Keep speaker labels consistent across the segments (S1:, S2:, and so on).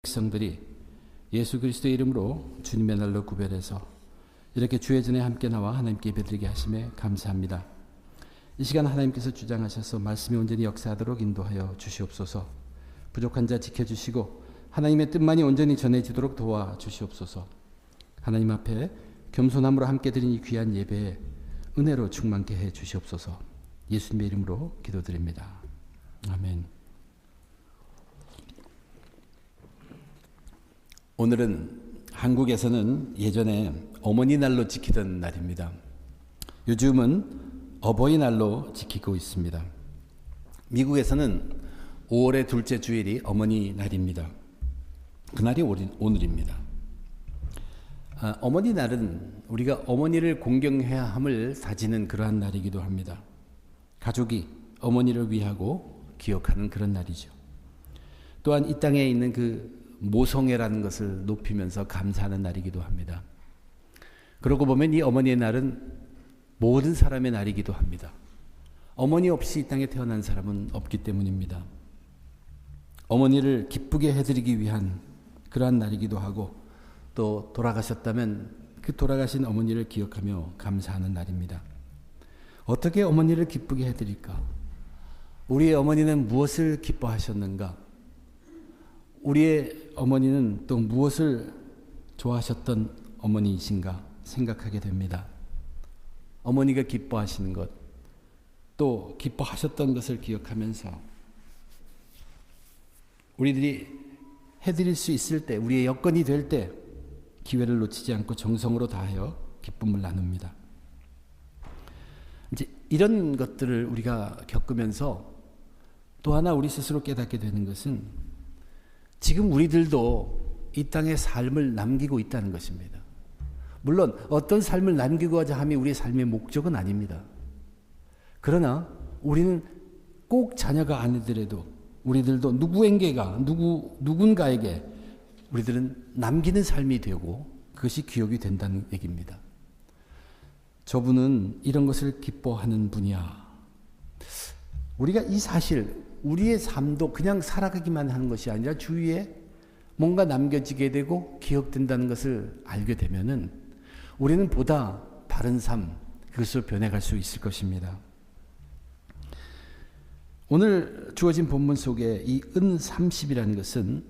S1: 백성들이 예수 그리스도의 이름으로 주님의 날로 구별해서 이렇게 주의 전에 함께 나와 하나님께 예배드리게 하심에 감사합니다. 이 시간 하나님께서 주장하셔서 말씀이 온전히 역사하도록 인도하여 주시옵소서. 부족한 자 지켜주시고 하나님의 뜻만이 온전히 전해지도록 도와주시옵소서. 하나님 앞에 겸손함으로 함께 드린 이 귀한 예배에 은혜로 충만케 해 주시옵소서. 예수님의 이름으로 기도드립니다. 아멘. 오늘은 한국에서는 예전에 어머니날로 지키던 날입니다. 요즘은 어버이날로 지키고 있습니다. 미국에서는 5월의 둘째 주일이 어머니날입니다. 그날이 오늘입니다. 어머니날은 우리가 어머니를 공경해야 함을 다지는 그러한 날이기도 합니다. 가족이 어머니를 위하고 기억하는 그런 날이죠. 또한 이 땅에 있는 그 모성애라는 것을 높이면서 감사하는 날이기도 합니다. 그러고 보면 이 어머니의 날은 모든 사람의 날이기도 합니다. 어머니 없이 이 땅에 태어난 사람은 없기 때문입니다. 어머니를 기쁘게 해드리기 위한 그러한 날이기도 하고 또 돌아가셨다면 그 돌아가신 어머니를 기억하며 감사하는 날입니다. 어떻게 어머니를 기쁘게 해드릴까? 우리의 어머니는 무엇을 기뻐하셨는가? 우리의 어머니는 또 무엇을 좋아하셨던 어머니이신가 생각하게 됩니다. 어머니가 기뻐하시는 것, 또 기뻐하셨던 것을 기억하면서 우리들이 해드릴 수 있을 때, 우리의 여건이 될 때 기회를 놓치지 않고 정성으로 다하여 기쁨을 나눕니다. 이제 이런 것들을 우리가 겪으면서 또 하나 우리 스스로 깨닫게 되는 것은 지금 우리들도 이 땅에 삶을 남기고 있다는 것입니다. 물론 어떤 삶을 남기고자 함이 우리의 삶의 목적은 아닙니다. 그러나 우리는 꼭 자녀가 아니더라도 우리들도 누군가에게 우리들은 남기는 삶이 되고 그것이 기억이 된다는 얘기입니다. 저분은 이런 것을 기뻐하는 분이야. 우리가 이 사실, 우리의 삶도 그냥 살아가기만 하는 것이 아니라 주위에 뭔가 남겨지게 되고 기억된다는 것을 알게 되면은 우리는 보다 바른 삶, 그것으로 변해갈 수 있을 것입니다. 오늘 주어진 본문 속에 이 은30이라는 것은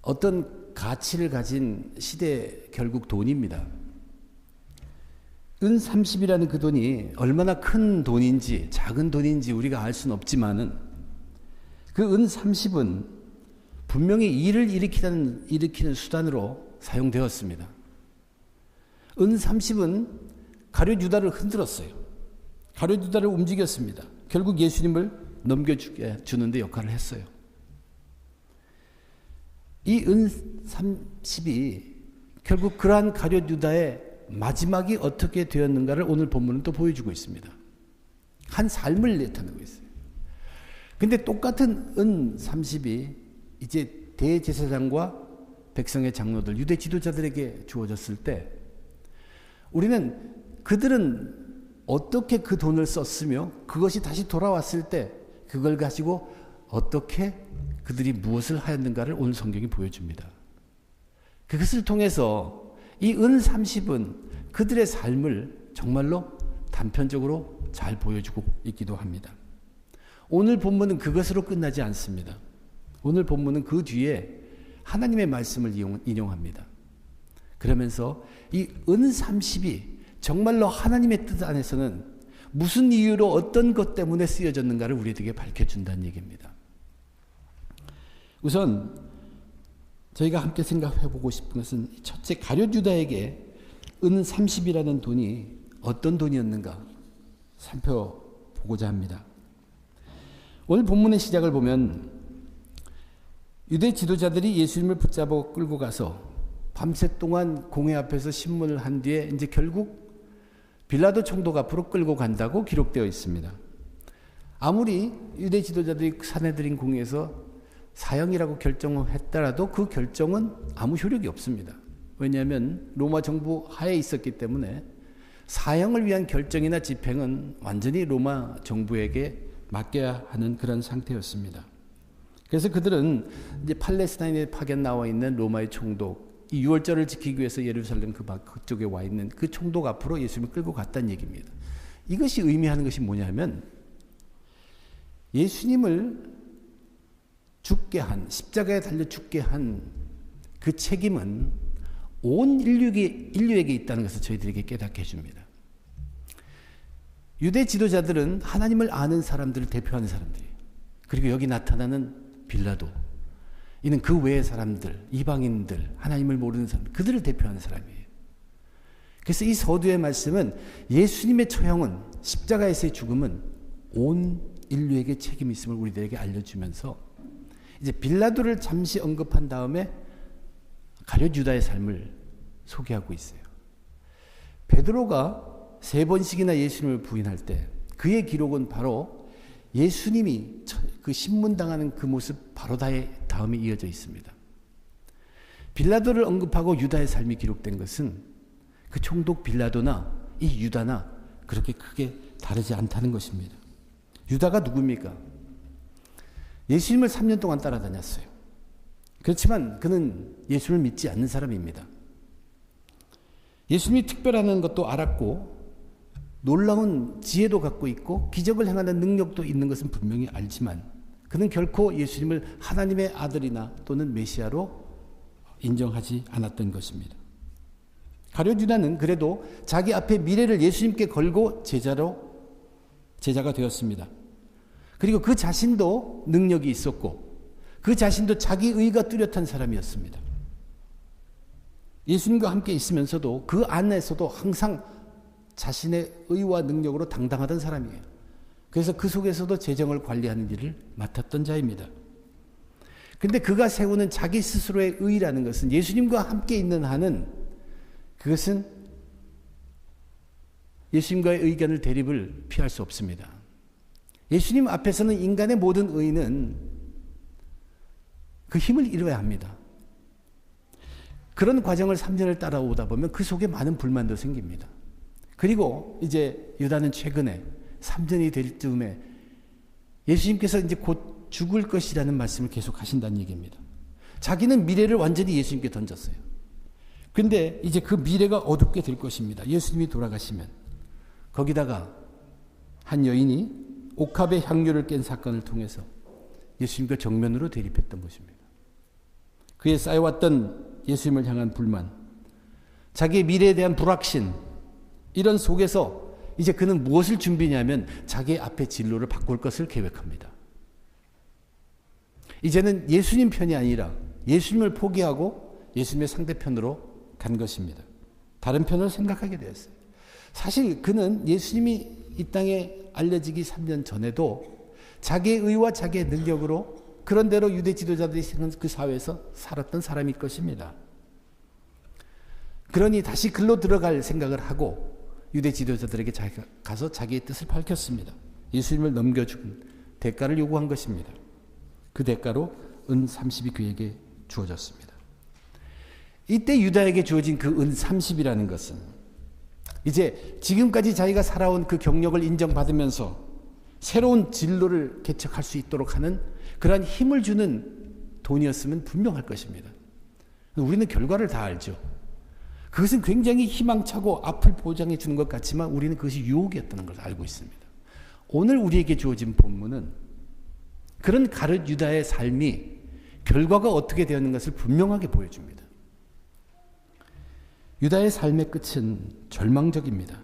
S1: 어떤 가치를 가진 시대 결국 돈입니다. 은30이라는 그 돈이 얼마나 큰 돈인지 작은 돈인지 우리가 알 수는 없지만은 그 은30은 분명히 일을 일으키는 수단으로 사용되었습니다. 은30은 가룟 유다를 흔들었어요. 가룟 유다를 움직였습니다. 결국 예수님을 넘겨주는데 역할을 했어요. 이 은30이 결국 그러한 가룟 유다의 마지막이 어떻게 되었는가를 오늘 본문은 또 보여주고 있습니다. 한 삶을 나타내고 있어요. 근데 똑같은 은30이 이제 대제사장과 백성의 장로들, 유대 지도자들에게 주어졌을 때 우리는 그들은 어떻게 그 돈을 썼으며 그것이 다시 돌아왔을 때 그걸 가지고 어떻게 그들이 무엇을 하였는가를 오늘 성경이 보여줍니다. 그것을 통해서 이 은30은 그들의 삶을 정말로 단편적으로 잘 보여주고 있기도 합니다. 오늘 본문은 그것으로 끝나지 않습니다. 오늘 본문은 그 뒤에 하나님의 말씀을 인용합니다. 그러면서 이 은30이 정말로 하나님의 뜻 안에서는 무슨 이유로 어떤 것 때문에 쓰여졌는가를 우리에게 밝혀준다는 얘기입니다. 우선 저희가 함께 생각해보고 싶은 것은 첫째, 가룟 유다에게 은30이라는 돈이 어떤 돈이었는가 살펴보고자 합니다. 오늘 본문의 시작을 보면 유대 지도자들이 예수님을 붙잡아 끌고 가서 밤새 동안 공회 앞에서 신문을 한 뒤에 이제 결국 빌라도 총독 앞으로 끌고 간다고 기록되어 있습니다. 아무리 유대 지도자들이 사내들인 공회에서 사형이라고 결정을 했더라도 그 결정은 아무 효력이 없습니다. 왜냐하면 로마 정부 하에 있었기 때문에 사형을 위한 결정이나 집행은 완전히 로마 정부에게 맡겨야 하는 그런 상태였습니다. 그래서 그들은 이제 팔레스타인에 파견 나와 있는 로마의 총독, 이 유월절을 지키기 위해서 예루살렘 그쪽에 와 있는 그 총독 앞으로 예수님을 끌고 갔다는 얘기입니다. 이것이 의미하는 것이 뭐냐면 예수님을 죽게 한, 십자가에 달려 죽게 한 그 책임은 온 인류에게 있다는 것을 저희들에게 깨닫게 해줍니다. 유대 지도자들은 하나님을 아는 사람들을 대표하는 사람들이에요. 그리고 여기 나타나는 빌라도, 이는 그 외의 사람들, 이방인들, 하나님을 모르는 사람, 그들을 대표하는 사람이에요. 그래서 이 서두의 말씀은 예수님의 처형은, 십자가에서의 죽음은 온 인류에게 책임이 있음을 우리들에게 알려주면서 이제 빌라도를 잠시 언급한 다음에 가룟 유다의 삶을 소개하고 있어요. 베드로가 3번씩이나 예수님을 부인할 때 그의 기록은 바로 예수님이 그 신문당하는 그 모습 바로 다음에 이어져 있습니다. 빌라도를 언급하고 유다의 삶이 기록된 것은 그 총독 빌라도나 이 유다나 그렇게 크게 다르지 않다는 것입니다. 유다가 누굽니까? 예수님을 3년 동안 따라다녔어요. 그렇지만 그는 예수를 믿지 않는 사람입니다. 예수님이 특별하다는 것도 알았고 놀라운 지혜도 갖고 있고 기적을 행하는 능력도 있는 것은 분명히 알지만 그는 결코 예수님을 하나님의 아들이나 또는 메시아로 인정하지 않았던 것입니다. 가룟 유다는 그래도 자기 앞에 미래를 예수님께 걸고 제자가 되었습니다. 그리고 그 자신도 능력이 있었고 그 자신도 자기 의가 뚜렷한 사람이었습니다. 예수님과 함께 있으면서도 그 안에서도 항상 자신의 의와 능력으로 당당하던 사람이에요. 그래서 그 속에서도 재정을 관리하는 일을 맡았던 자입니다. 그런데 그가 세우는 자기 스스로의 의라는 것은 예수님과 함께 있는 한은 그것은 예수님과의 의견을 대립을 피할 수 없습니다. 예수님 앞에서는 인간의 모든 의는 그 힘을 잃어야 합니다. 그런 과정을 3년을 따라오다 보면 그 속에 많은 불만도 생깁니다. 그리고 이제 유다는 최근에 3년이 될 즈음에 예수님께서 이제 곧 죽을 것이라는 말씀을 계속 하신다는 얘기입니다. 자기는 미래를 완전히 예수님께 던졌어요. 근데 이제 그 미래가 어둡게 될 것입니다. 예수님이 돌아가시면. 거기다가 한 여인이 옥합의 향유를 깬 사건을 통해서 예수님과 정면으로 대립했던 것입니다. 그에 쌓여왔던 예수님을 향한 불만, 자기의 미래에 대한 불확신, 이런 속에서 이제 그는 무엇을 준비냐면 자기의 앞에 진로를 바꿀 것을 계획합니다. 이제는 예수님 편이 아니라 예수님을 포기하고 예수님의 상대편으로 간 것입니다. 다른 편을 생각하게 되었어요. 사실 그는 예수님이 이 땅에 알려지기 3년 전에도 자기의 의와 자기의 능력으로 그런대로 유대 지도자들이 생각한 그 사회에서 살았던 사람일 것입니다. 그러니 다시 글로 들어갈 생각을 하고 유대 지도자들에게 가서 자기의 뜻을 밝혔습니다. 예수님을 넘겨준 대가를 요구한 것입니다. 그 대가로 은 30이 그에게 주어졌습니다. 이때 유다에게 주어진 그 은 30이라는 것은 이제 지금까지 자기가 살아온 그 경력을 인정받으면서 새로운 진로를 개척할 수 있도록 하는 그러한 힘을 주는 돈이었으면 분명할 것입니다. 우리는 결과를 다 알죠. 그것은 굉장히 희망차고 앞을 보장해 주는 것 같지만 우리는 그것이 유혹이었다는 걸 알고 있습니다. 오늘 우리에게 주어진 본문은 그런 가룟 유다의 삶이 결과가 어떻게 되었는 것을 분명하게 보여줍니다. 유다의 삶의 끝은 절망적입니다.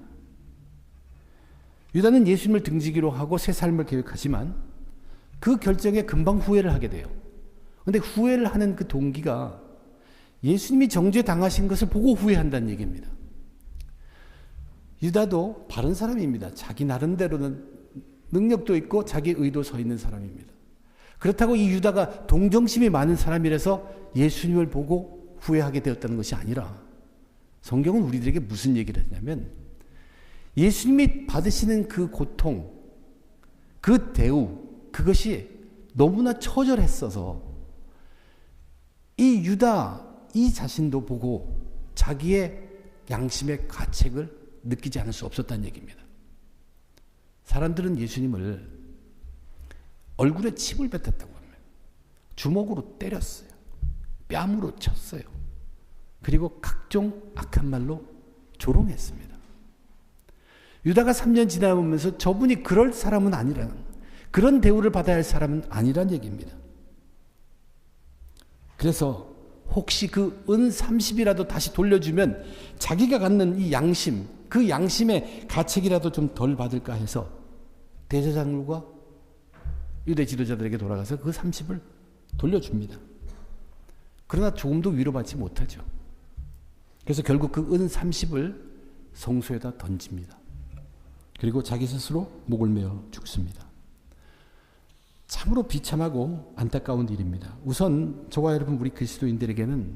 S1: 유다는 예수님을 등지기로 하고 새 삶을 계획하지만 그 결정에 금방 후회를 하게 돼요. 그런데 후회를 하는 그 동기가 예수님이 정죄당하신 것을 보고 후회한다는 얘기입니다. 유다도 바른 사람입니다. 자기 나름대로는 능력도 있고 자기 의도 서 있는 사람입니다. 그렇다고 이 유다가 동정심이 많은 사람이라서 예수님을 보고 후회하게 되었다는 것이 아니라 성경은 우리들에게 무슨 얘기를 하냐면 예수님이 받으시는 그 고통, 그 대우, 그것이 너무나 처절했어서 이 유다 이 자신도 보고 자기의 양심의 가책을 느끼지 않을 수 없었다는 얘기입니다. 사람들은 예수님을 얼굴에 침을 뱉었다고 합니다. 주먹으로 때렸어요. 뺨으로 쳤어요. 그리고 각종 악한 말로 조롱했습니다. 유다가 3년 지나면서 저분이 그럴 사람은 아니라는, 그런 대우를 받아야 할 사람은 아니란 얘기입니다. 그래서 혹시 그 은 30이라도 다시 돌려주면 자기가 갖는 이 양심, 그 양심의 가책이라도 좀 덜 받을까 해서 대제사장들과 유대 지도자들에게 돌아가서 그 30을 돌려줍니다. 그러나 조금도 위로받지 못하죠. 그래서 결국 그 은 30을 성소에다 던집니다. 그리고 자기 스스로 목을 메어 죽습니다. 참으로 비참하고 안타까운 일입니다. 우선 저와 여러분 우리 그리스도인들에게는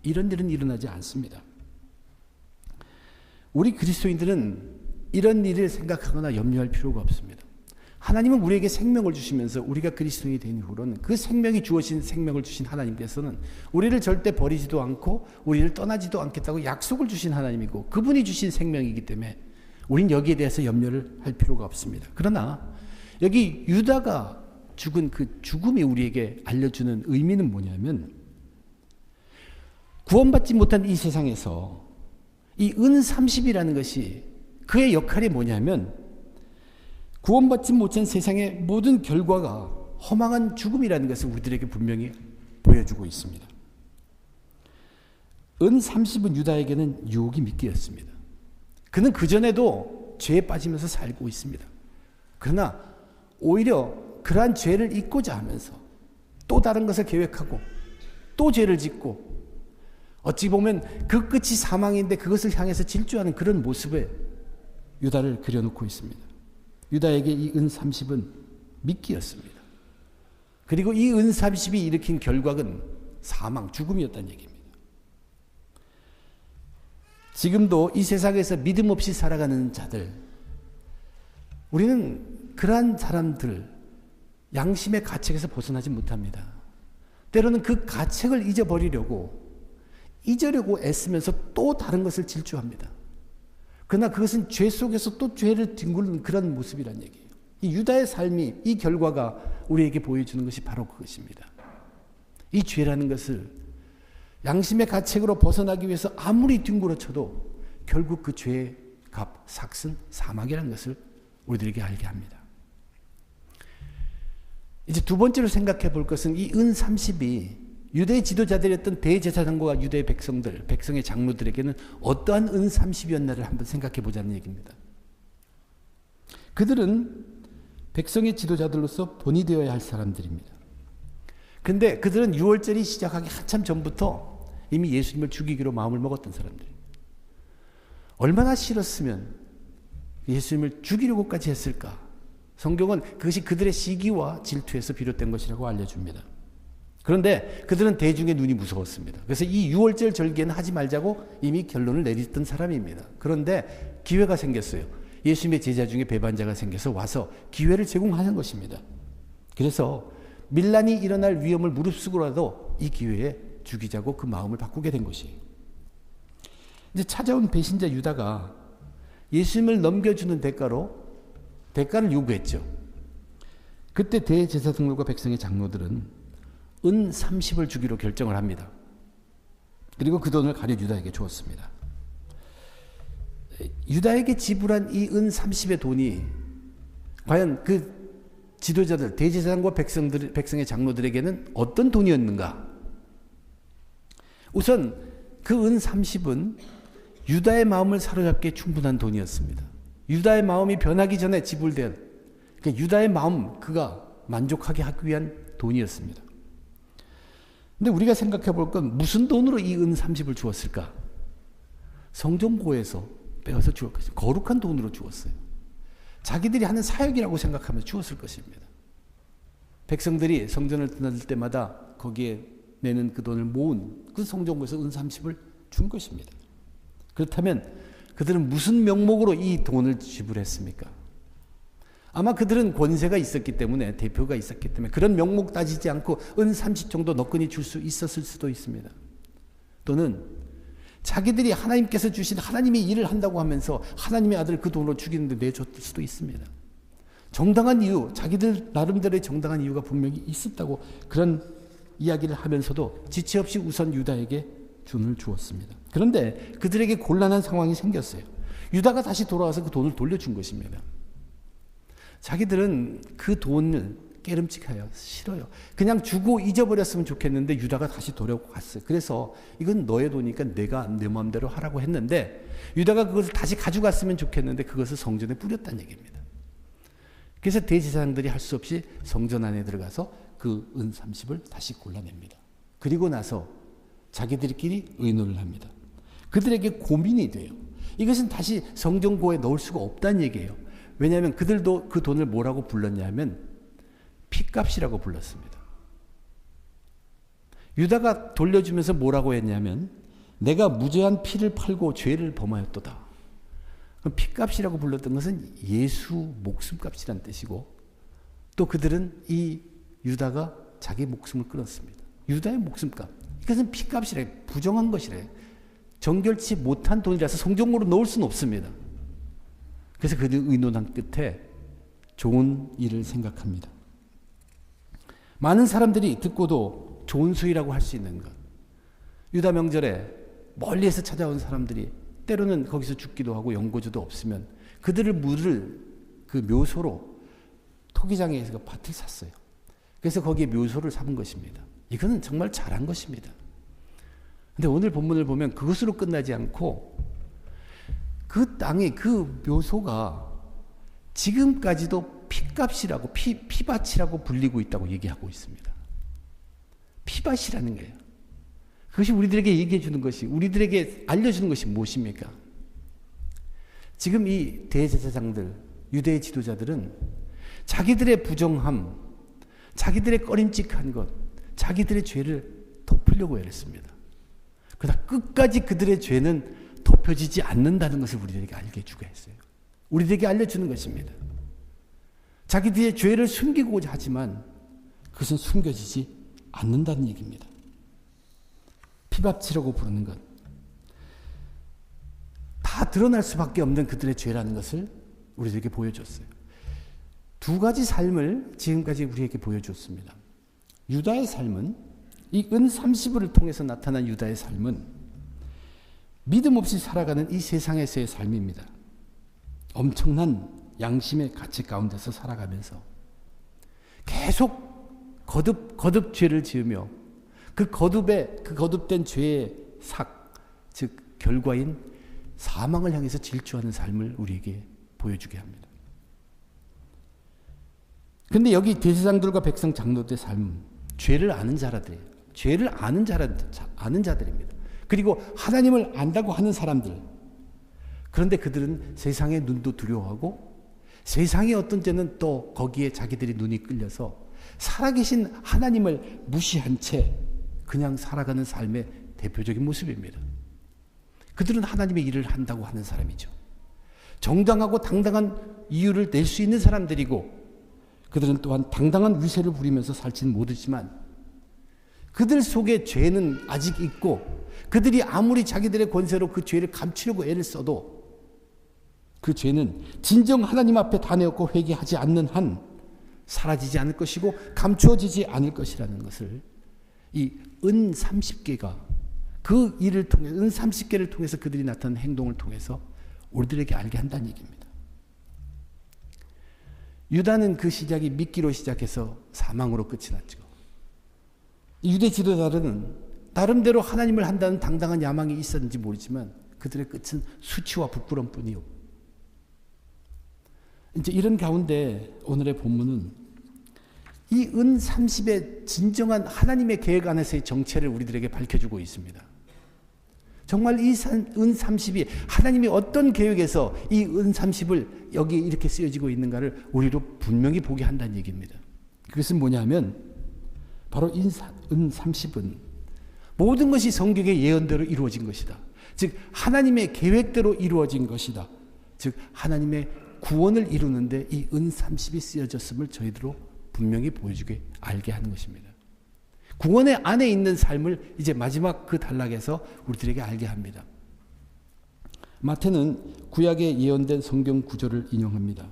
S1: 이런 일은 일어나지 않습니다. 우리 그리스도인들은 이런 일을 생각하거나 염려할 필요가 없습니다. 하나님은 우리에게 생명을 주시면서 우리가 그리스도인이 된 이후로는 그 생명이 주어진 생명을 주신 하나님께서는 우리를 절대 버리지도 않고 우리를 떠나지도 않겠다고 약속을 주신 하나님이고 그분이 주신 생명이기 때문에 우린 여기에 대해서 염려를 할 필요가 없습니다. 그러나 여기 유다가 죽은 그 죽음이 우리에게 알려주는 의미는 뭐냐면 구원받지 못한 이 세상에서 이 은 30이라는 것이 그의 역할이 뭐냐면 구원받지 못한 세상의 모든 결과가 허망한 죽음이라는 것을 우리들에게 분명히 보여주고 있습니다. 은 30은 유다에게는 유혹이 미끼였습니다. 그는 그전에도 죄에 빠지면서 살고 있습니다. 그러나 오히려 그러한 죄를 잊고자 하면서 또 다른 것을 계획하고 또 죄를 짓고 어찌 보면 그 끝이 사망인데 그것을 향해서 질주하는 그런 모습에 유다를 그려놓고 있습니다. 유다에게 이 은 30은 미끼였습니다. 그리고 이 은 30이 일으킨 결과는 사망, 죽음이었다는 얘기입니다. 지금도 이 세상에서 믿음 없이 살아가는 자들, 우리는 그러한 사람들, 양심의 가책에서 벗어나지 못합니다. 때로는 그 가책을 잊어버리려고 애쓰면서 또 다른 것을 질주합니다. 그러나 그것은 죄 속에서 또 죄를 뒹구는 그런 모습이란 얘기예요. 이 유다의 삶이, 이 결과가 우리에게 보여주는 것이 바로 그것입니다. 이 죄라는 것을 양심의 가책으로 벗어나기 위해서 아무리 뒹굴어 쳐도 결국 그 죄의 값, 삭은 사망이라는 것을 우리들에게 알게 합니다. 이제 두 번째로 생각해 볼 것은 이 은 30이 유대의 지도자들이었던 대제사장과 유대의 백성들, 백성의 장로들에게는 어떠한 은 30이었나를 한번 생각해 보자는 얘기입니다. 그들은 백성의 지도자들로서 본이 되어야 할 사람들입니다. 근데 그들은 6월절이 시작하기 한참 전부터 이미 예수님을 죽이기로 마음을 먹었던 사람들입니다. 얼마나 싫었으면 예수님을 죽이려고까지 했을까? 성경은 그것이 그들의 시기와 질투에서 비롯된 것이라고 알려줍니다. 그런데 그들은 대중의 눈이 무서웠습니다. 그래서 이 6월절 절기에는 하지 말자고 이미 결론을 내렸던 사람입니다. 그런데 기회가 생겼어요. 예수님의 제자 중에 배반자가 생겨서 와서 기회를 제공하는 것입니다. 그래서 밀란이 일어날 위험을 무릅쓰고라도 이 기회에 죽이자고 그 마음을 바꾸게 된 것이에요. 이제 찾아온 배신자 유다가 예수님을 넘겨주는 대가를 요구했죠. 그때 대제사장들과 백성의 장로들은 은 30을 주기로 결정을 합니다. 그리고 그 돈을 가룟 유다에게 주었습니다. 유다에게 지불한 이 은 30의 돈이 과연 그 지도자들, 대제사장과 백성의 장로들에게는 어떤 돈이었는가? 우선 그 은 30은 유다의 마음을 사로잡기에 충분한 돈이었습니다. 유다의 마음이 변하기 전에 지불된 유다의 마음, 그가 만족하게 하기 위한 돈이었습니다. 근데 우리가 생각해 볼 건 무슨 돈으로 이 은 30을 주었을까? 성전고에서 빼어서 주었을 것입니다. 거룩한 돈으로 주었어요. 자기들이 하는 사역이라고 생각하면서 주었을 것입니다. 백성들이 성전을 드나들 때마다 거기에 내는 그 돈을 모은 그 성전고에서 은 30을 준 것입니다. 그렇다면 그들은 무슨 명목으로 이 돈을 지불했습니까? 아마 그들은 권세가 있었기 때문에, 대표가 있었기 때문에 그런 명목 따지지 않고 은 30 정도 너끈히 줄 수 있었을 수도 있습니다. 또는 자기들이 하나님께서 주신 하나님의 일을 한다고 하면서 하나님의 아들을 그 돈으로 죽이는데 내줬을 수도 있습니다. 정당한 이유, 자기들 나름대로의 정당한 이유가 분명히 있었다고 그런 이야기를 하면서도 지체 없이 우선 유다에게 돈을 주었습니다. 그런데 그들에게 곤란한 상황이 생겼어요. 유다가 다시 돌아와서 그 돈을 돌려준 것입니다. 자기들은 그 돈을 깨름칙해요. 싫어요. 그냥 주고 잊어버렸으면 좋겠는데 유다가 다시 돌아갔어요. 그래서 이건 너의 돈이니까 내가 내 마음대로 하라고 했는데 유다가 그것을 다시 가져갔으면 좋겠는데 그것을 성전에 뿌렸다는 얘기입니다. 그래서 대제사장들이 할 수 없이 성전 안에 들어가서 그 은 30을 다시 골라냅니다. 그리고 나서 자기들끼리 의논을 합니다. 그들에게 고민이 돼요. 이것은 다시 성전고에 넣을 수가 없다는 얘기예요. 왜냐하면 그들도 그 돈을 뭐라고 불렀냐면 피값이라고 불렀습니다. 유다가 돌려주면서 뭐라고 했냐면 내가 무죄한 피를 팔고 죄를 범하였도다. 피값이라고 불렀던 것은 예수 목숨값이란 뜻이고 또 그들은 이 유다가 자기 목숨을 끊었습니다. 유다의 목숨값. 이것은 피값이래. 부정한 것이래. 정결치 못한 돈이라서 성전으로 넣을 수는 없습니다. 그래서 그들 의논한 끝에 좋은 일을 생각합니다. 많은 사람들이 듣고도 좋은 수이라고 할 수 있는 것. 유다 명절에 멀리에서 찾아온 사람들이 때로는 거기서 죽기도 하고 연고주도 없으면 그들을 물을 그 묘소로 토기장에서 밭을 샀어요. 그래서 거기에 묘소를 삼은 것입니다. 이거는 정말 잘한 것입니다. 근데 오늘 본문을 보면 그것으로 끝나지 않고 그 땅이 그 묘소가 지금까지도 피값이라고 피밭이라고 불리고 있다고 얘기하고 있습니다. 피밭이라는 거예요. 그것이 우리들에게 얘기해 주는 것이 우리들에게 알려주는 것이 무엇입니까? 지금 이 대제사장들 유대의 지도자들은 자기들의 부정함 자기들의 꺼림칙한 것 자기들의 죄를 덮으려고 애랬습니다. 그러나 끝까지 그들의 죄는 덮여지지 않는다는 것을 우리들에게 알게 해주게 했어요. 우리들에게 알려주는 것입니다. 자기들의 죄를 숨기고자 하지만 그것은 숨겨지지 않는다는 얘기입니다. 피밥치라고 부르는 것. 다 드러날 수밖에 없는 그들의 죄라는 것을 우리들에게 보여줬어요. 두 가지 삶을 지금까지 우리에게 보여줬습니다. 유다의 삶은 이 은 30을을 통해서 나타난 유다의 삶은 믿음 없이 살아가는 이 세상에서의 삶입니다. 엄청난 양심의 가치 가운데서 살아가면서 계속 거듭 죄를 지으며 그 거듭된 죄의 즉 결과인 사망을 향해서 질주하는 삶을 우리에게 보여주게 합니다. 그런데 여기 대제사장들과 백성 장로들의 삶은 죄를 아는 자들이에요. 죄를 아는 자들입니다. 그리고 하나님을 안다고 하는 사람들. 그런데 그들은 세상의 눈도 두려워하고 세상의 어떤 죄는 또 거기에 자기들이 눈이 끌려서 살아계신 하나님을 무시한 채 그냥 살아가는 삶의 대표적인 모습입니다. 그들은 하나님의 일을 한다고 하는 사람이죠. 정당하고 당당한 이유를 낼 수 있는 사람들이고 그들은 또한 당당한 위세를 부리면서 살지는 못하지만 그들 속에 죄는 아직 있고 그들이 아무리 자기들의 권세로 그 죄를 감추려고 애를 써도 그 죄는 진정 하나님 앞에 다 내었고 회개하지 않는 한 사라지지 않을 것이고 감추어지지 않을 것이라는 것을 이 은 30개가 그 일을 통해 은 30개를 통해서 그들이 나타낸 행동을 통해서 우리들에게 알게 한다는 얘기입니다. 유다는 그 시작이 미끼로 시작해서 사망으로 끝이 났죠. 유대 지도자들은 나름대로 하나님을 한다는 당당한 야망이 있었는지 모르지만 그들의 끝은 수치와 부끄러움뿐이요. 이제 이런 가운데 오늘의 본문은 이 은 30의 진정한 하나님의 계획 안에서의 정체를 우리들에게 밝혀주고 있습니다. 정말 이 은 30이 하나님이 어떤 계획에서 이 은 30을 여기 이렇게 쓰여지고 있는가를 우리로 분명히 보게 한다는 얘기입니다. 그것은 뭐냐면 바로 은 30은 모든 것이 성경의 예언대로 이루어진 것이다. 즉 하나님의 계획대로 이루어진 것이다. 즉 하나님의 구원을 이루는데 이 은 30이 쓰여졌음을 저희들로 분명히 보여주게 알게 하는 것입니다. 구원의 안에 있는 삶을 이제 마지막 그 단락에서 우리들에게 알게 합니다. 마태는 구약에 예언된 성경 구절을 인용합니다.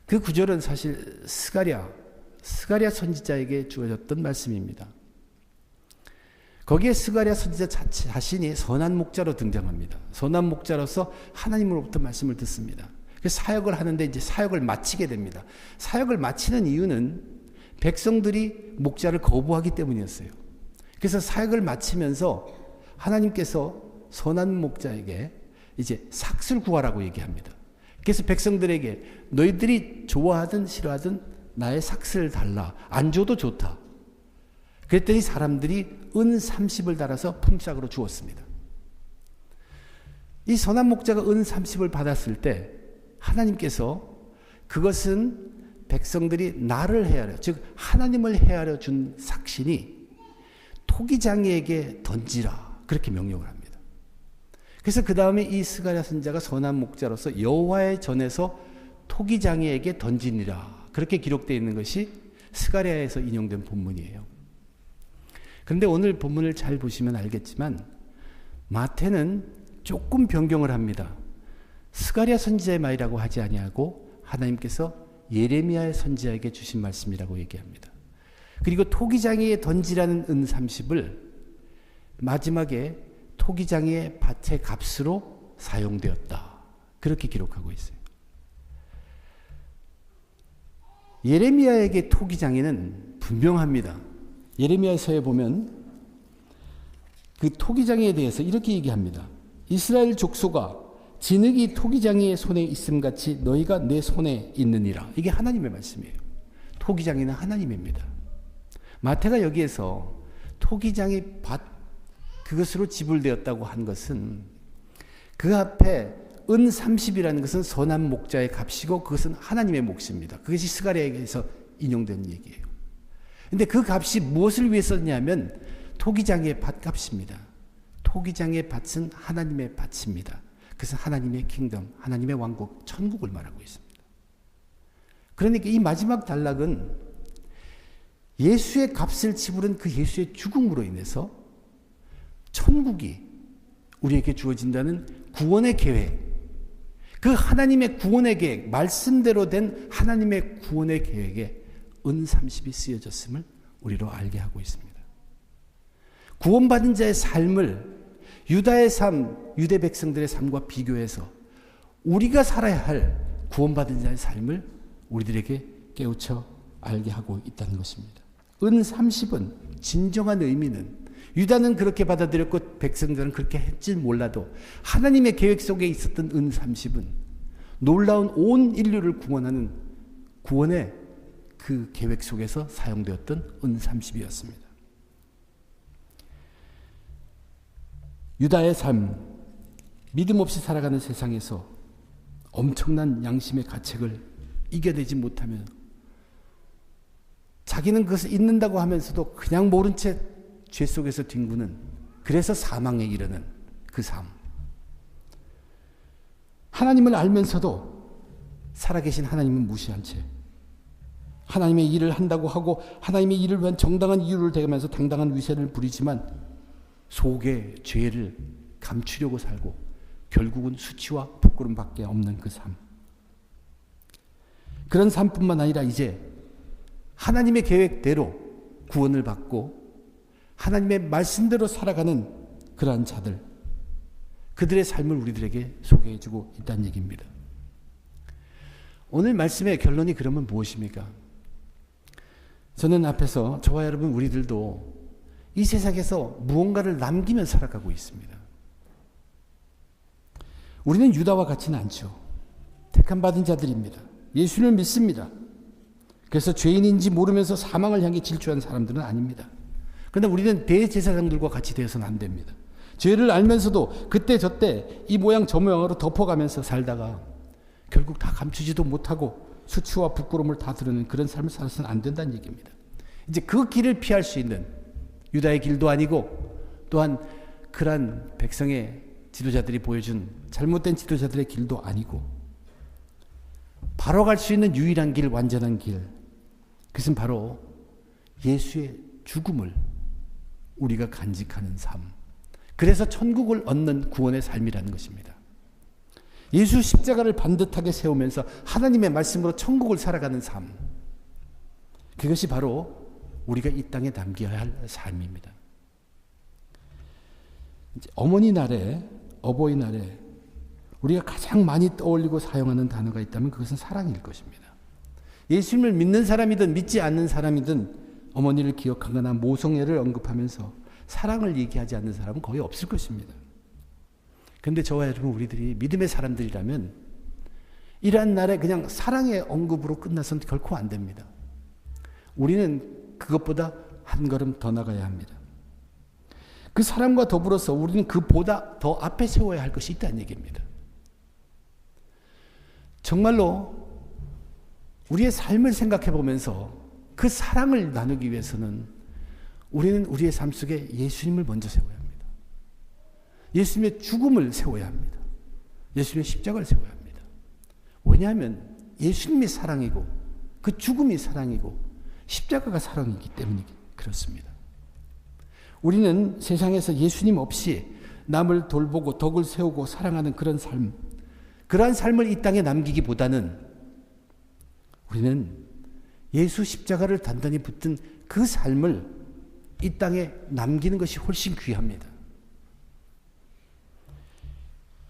S1: 그 구절은 사실 스가랴 선지자에게 주어졌던 말씀입니다. 거기에 스가랴 선지자 자신이 선한 목자로 등장합니다. 선한 목자로서 하나님으로부터 말씀을 듣습니다. 그래서 사역을 하는데 이제 사역을 마치게 됩니다. 사역을 마치는 이유는 백성들이 목자를 거부하기 때문이었어요. 그래서 사역을 마치면서 하나님께서 선한 목자에게 이제 삭슬 구하라고 얘기합니다. 그래서 백성들에게 너희들이 좋아하든 싫어하든 나의 삭슬을 달라. 안 줘도 좋다. 그랬더니 사람들이 은 30을 달아서 품삯으로 주었습니다. 이 선한 목자가 은 30을 받았을 때 하나님께서 그것은 백성들이 나를 헤아려, 즉 하나님을 헤아려 준 삭신이 토기장이에게 던지라 그렇게 명령을 합니다. 그래서 그 다음에 이 스가랴 선지자가 선한 목자로서 여호와의 전에서 토기장이에게 던지니라 그렇게 기록되어 있는 것이 스가랴에서 인용된 본문이에요. 그런데 오늘 본문을 잘 보시면 알겠지만 마태는 조금 변경을 합니다. 스가랴 선지자의 말이라고 하지 아니하고 하나님께서 예레미야의 선지자에게 주신 말씀이라고 얘기합니다. 그리고 토기장이에 던지라는 은 30을 마지막에 토기장이의 밭의 값으로 사용되었다. 그렇게 기록하고 있어요. 예레미야에게 토기장이는 분명합니다. 예레미야서에 보면 그 토기장이에 대해서 이렇게 얘기합니다. 이스라엘 족속아 진흙이 토기장이의 손에 있음같이 너희가 내 손에 있느니라. 이게 하나님의 말씀이에요. 토기장이는 하나님입니다. 마태가 여기에서 토기장이 밭 그것으로 지불되었다고 한 것은 그 앞에 은 30이라는 것은 선한 목자의 값이고 그것은 하나님의 몫입니다. 그것이 스가랴에게서 인용된 얘기예요. 근데 그 값이 무엇을 위해서냐면 토기장의 밭값입니다. 토기장의 밭은 하나님의 밭입니다. 그것은 하나님의 킹덤, 하나님의 왕국, 천국을 말하고 있습니다. 그러니까 이 마지막 단락은 예수의 값을 지불한 그 예수의 죽음으로 인해서 천국이 우리에게 주어진다는 구원의 계획, 그 하나님의 구원의 계획, 말씀대로 된 하나님의 구원의 계획에 은 30이 쓰여졌음을 우리로 알게 하고 있습니다. 구원받은 자의 삶을 유다의 삶, 유대 백성들의 삶과 비교해서 우리가 살아야 할 구원받은 자의 삶을 우리들에게 깨우쳐 알게 하고 있다는 것입니다. 은 30은 진정한 의미는 유다는 그렇게 받아들였고 백성들은 그렇게 했지 몰라도 하나님의 계획 속에 있었던 은 30은 놀라운 온 인류를 구원하는 구원의 그 계획 속에서 사용되었던 은 30이었습니다. 유다의 삶, 믿음 없이 살아가는 세상에서 엄청난 양심의 가책을 이겨내지 못하면 자기는 그것을 잊는다고 하면서도 그냥 모른 채 죄 속에서 뒹구는, 그래서 사망에 이르는 그 삶. 하나님을 알면서도 살아계신 하나님은 무시한 채 하나님의 일을 한다고 하고 하나님의 일을 위한 정당한 이유를 대면서 당당한 위세를 부리지만 속에 죄를 감추려고 살고 결국은 수치와 부끄럼밖에 없는 그 삶. 그런 삶뿐만 아니라 이제 하나님의 계획대로 구원을 받고 하나님의 말씀대로 살아가는 그러한 자들, 그들의 삶을 우리들에게 소개해주고 있다는 얘기입니다. 오늘 말씀의 결론이 그러면 무엇입니까? 저는 앞에서 저와 여러분 우리들도 이 세상에서 무언가를 남기며 살아가고 있습니다. 우리는 유다와 같지는 않죠. 택함받은 자들입니다. 예수를 믿습니다. 그래서 죄인인지 모르면서 사망을 향해 질주하는 사람들은 아닙니다. 그런데 우리는 대제사장들과 같이 되어서는 안 됩니다. 죄를 알면서도 그때 저때 이 모양 저 모양으로 덮어가면서 살다가 결국 다 감추지도 못하고 수치와 부끄러움을 다 드러내는 그런 삶을 살아서는 안 된다는 얘기입니다. 이제 그 길을 피할 수 있는 유다의 길도 아니고 또한 그러한 백성의 지도자들이 보여준 잘못된 지도자들의 길도 아니고 바로 갈 수 있는 유일한 길, 완전한 길, 그것은 바로 예수의 죽음을 우리가 간직하는 삶, 그래서 천국을 얻는 구원의 삶이라는 것입니다. 예수 십자가를 반듯하게 세우면서 하나님의 말씀으로 천국을 살아가는 삶, 그것이 바로 우리가 이 땅에 남겨야 할 삶입니다. 이제 어머니날에, 어버이날에 우리가 가장 많이 떠올리고 사용하는 단어가 있다면 그것은 사랑일 것입니다. 예수님을 믿는 사람이든 믿지 않는 사람이든 어머니를 기억하거나 모성애를 언급하면서 사랑을 얘기하지 않는 사람은 거의 없을 것입니다. 그런데 저와 여러분, 우리들이 믿음의 사람들이라면 이러한 날에 그냥 사랑의 언급으로 끝나서는 결코 안 됩니다. 우리는 그것보다 한 걸음 더 나가야 합니다. 그 사랑과 더불어서 우리는 그보다 더 앞에 세워야 할 것이 있다는 얘기입니다. 정말로 우리의 삶을 생각해 보면서 그 사랑을 나누기 위해서는 우리는 우리의 삶 속에 예수님을 먼저 세워야 합니다. 예수님의 죽음을 세워야 합니다. 예수님의 십자가를 세워야 합니다. 왜냐하면 예수님이 사랑이고 그 죽음이 사랑이고 십자가가 사랑이기 때문에 그렇습니다. 우리는 세상에서 예수님 없이 남을 돌보고 덕을 세우고 사랑하는 그런 삶, 그러한 삶을 이 땅에 남기기보다는 우리는 예수 십자가를 단단히 붙든 그 삶을 이 땅에 남기는 것이 훨씬 귀합니다.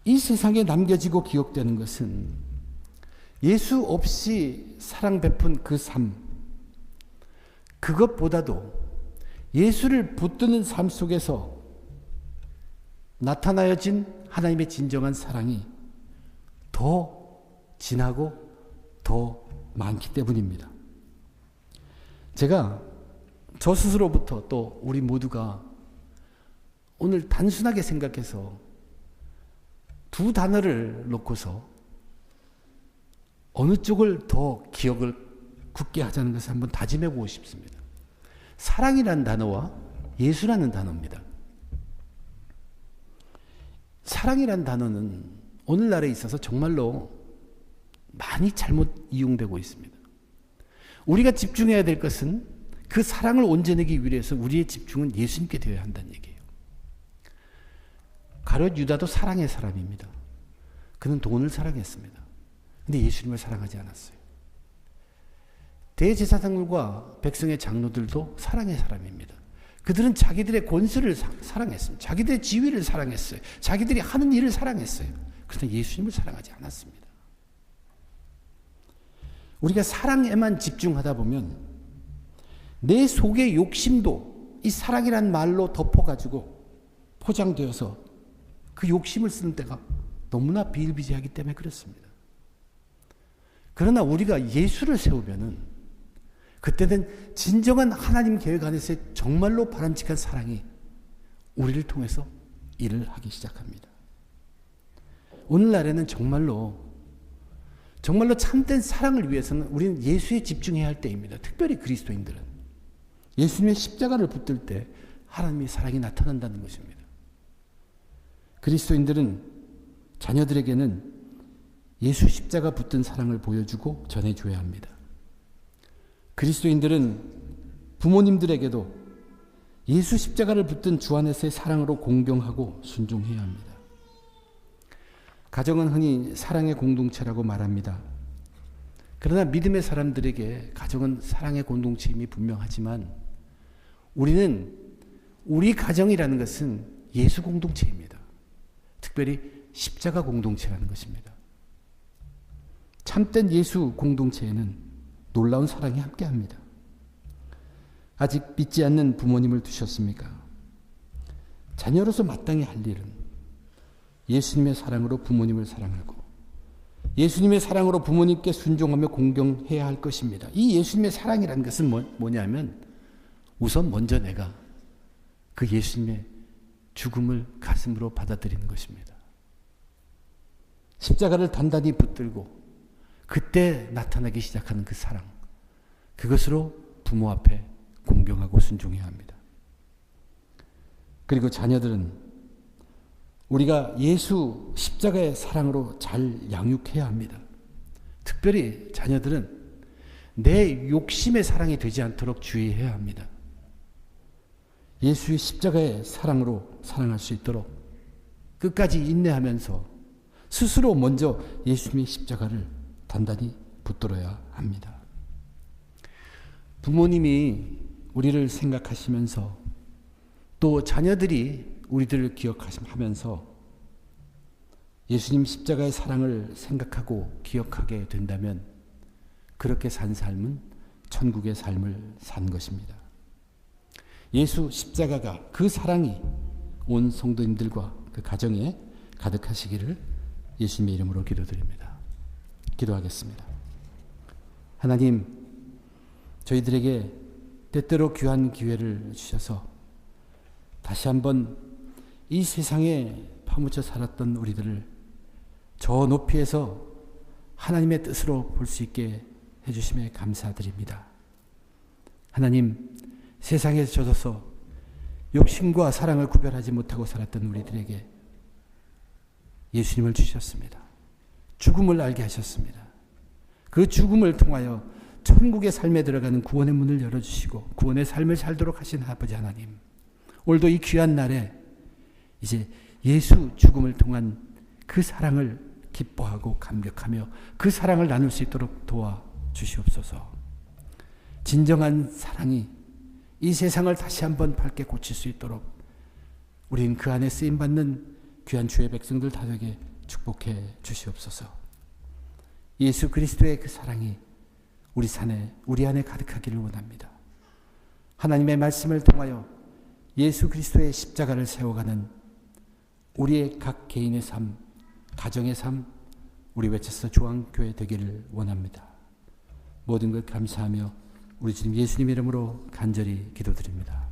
S1: 이 세상에 남겨지고 기억되는 것은 예수 없이 사랑 베푼 그 삶, 그것보다도 예수를 붙드는 삶 속에서 나타나여진 하나님의 진정한 사랑이 더 진하고 더 많기 때문입니다. 제가 저 스스로부터 또 우리 모두가 오늘 단순하게 생각해서 두 단어를 놓고서 어느 쪽을 더 기억을 굳게 하자는 것을 한번 다짐해 보고 싶습니다. 사랑이라는 단어와 예수라는 단어입니다. 사랑이라는 단어는 오늘날에 있어서 정말로 많이 잘못 이용되고 있습니다. 우리가 집중해야 될 것은 그 사랑을 온전하기 위해서 우리의 집중은 예수님께 되어야 한다는 얘기예요. 가룟 유다도 사랑의 사람입니다. 그는 돈을 사랑했습니다. 그런데 예수님을 사랑하지 않았어요. 대제사장들과 백성의 장로들도 사랑의 사람입니다. 그들은 자기들의 권세를 사랑했습니다. 자기들의 지위를 사랑했어요. 자기들이 하는 일을 사랑했어요. 그런데 예수님을 사랑하지 않았습니다. 우리가 사랑에만 집중하다 보면 내 속의 욕심도 이 사랑이란 말로 덮어가지고 포장되어서 그 욕심을 쓰는 때가 너무나 비일비재하기 때문에 그렇습니다. 그러나 우리가 예수를 세우면은 그때는 진정한 하나님 계획 안에서의 정말로 바람직한 사랑이 우리를 통해서 일을 하기 시작합니다. 오늘날에는 정말로 참된 사랑을 위해서는 우리는 예수에 집중해야 할 때입니다. 특별히 그리스도인들은 예수님의 십자가를 붙들 때 하나님의 사랑이 나타난다는 것입니다. 그리스도인들은 자녀들에게는 예수 십자가 붙든 사랑을 보여주고 전해줘야 합니다. 그리스도인들은 부모님들에게도 예수 십자가를 붙든 주 안에서의 사랑으로 공경하고 순종해야 합니다. 가정은 흔히 사랑의 공동체라고 말합니다. 그러나 믿음의 사람들에게 가정은 사랑의 공동체임이 분명하지만 우리는 우리 가정이라는 것은 예수 공동체입니다. 특별히 십자가 공동체라는 것입니다. 참된 예수 공동체에는 놀라운 사랑이 함께합니다. 아직 믿지 않는 부모님을 두셨습니까? 자녀로서 마땅히 할 일은 예수님의 사랑으로 부모님을 사랑하고 예수님의 사랑으로 부모님께 순종하며 공경해야 할 것입니다. 이 예수님의 사랑이라는 것은 뭐냐면 우선 먼저 내가 그 예수님의 죽음을 가슴으로 받아들이는 것입니다. 십자가를 단단히 붙들고 그때 나타나기 시작하는 그 사랑, 그것으로 부모 앞에 공경하고 순종해야 합니다. 그리고 자녀들은 우리가 예수 십자가의 사랑으로 잘 양육해야 합니다. 특별히 자녀들은 내 욕심의 사랑이 되지 않도록 주의해야 합니다. 예수의 십자가의 사랑으로 사랑할 수 있도록 끝까지 인내하면서 스스로 먼저 예수님의 십자가를 단단히 붙들어야 합니다. 부모님이 우리를 생각하시면서 또 자녀들이 우리들을 기억하면서 예수님 십자가의 사랑을 생각하고 기억하게 된다면 그렇게 산 삶은 천국의 삶을 산 것입니다. 예수 십자가가 그 사랑이 온 성도님들과 그 가정에 가득하시기를 예수님의 이름으로 기도드립니다. 기도하겠습니다. 하나님, 저희들에게 때때로 귀한 기회를 주셔서 다시 한번 이 세상에 파묻혀 살았던 우리들을 저 높이에서 하나님의 뜻으로 볼 수 있게 해주심에 감사드립니다. 하나님, 세상에서 젖어서 욕심과 사랑을 구별하지 못하고 살았던 우리들에게 예수님을 주셨습니다. 죽음을 알게 하셨습니다. 그 죽음을 통하여 천국의 삶에 들어가는 구원의 문을 열어주시고 구원의 삶을 살도록 하신 아버지 하나님, 오늘도 이 귀한 날에 이제 예수 죽음을 통한 그 사랑을 기뻐하고 감격하며 그 사랑을 나눌 수 있도록 도와주시옵소서. 진정한 사랑이 이 세상을 다시 한번 밝게 고칠 수 있도록 우린 그 안에 쓰임받는 귀한 주의 백성들 다되게 축복해 주시옵소서. 예수 그리스도의 그 사랑이 우리 안에 가득하기를 원합니다. 하나님의 말씀을 통하여 예수 그리스도의 십자가를 세워가는 우리의 각 개인의 삶, 가정의 삶, 우리 외쳐서 조항교회 되기를 원합니다. 모든 것 감사하며 우리 주님 예수님 이름으로 간절히 기도드립니다.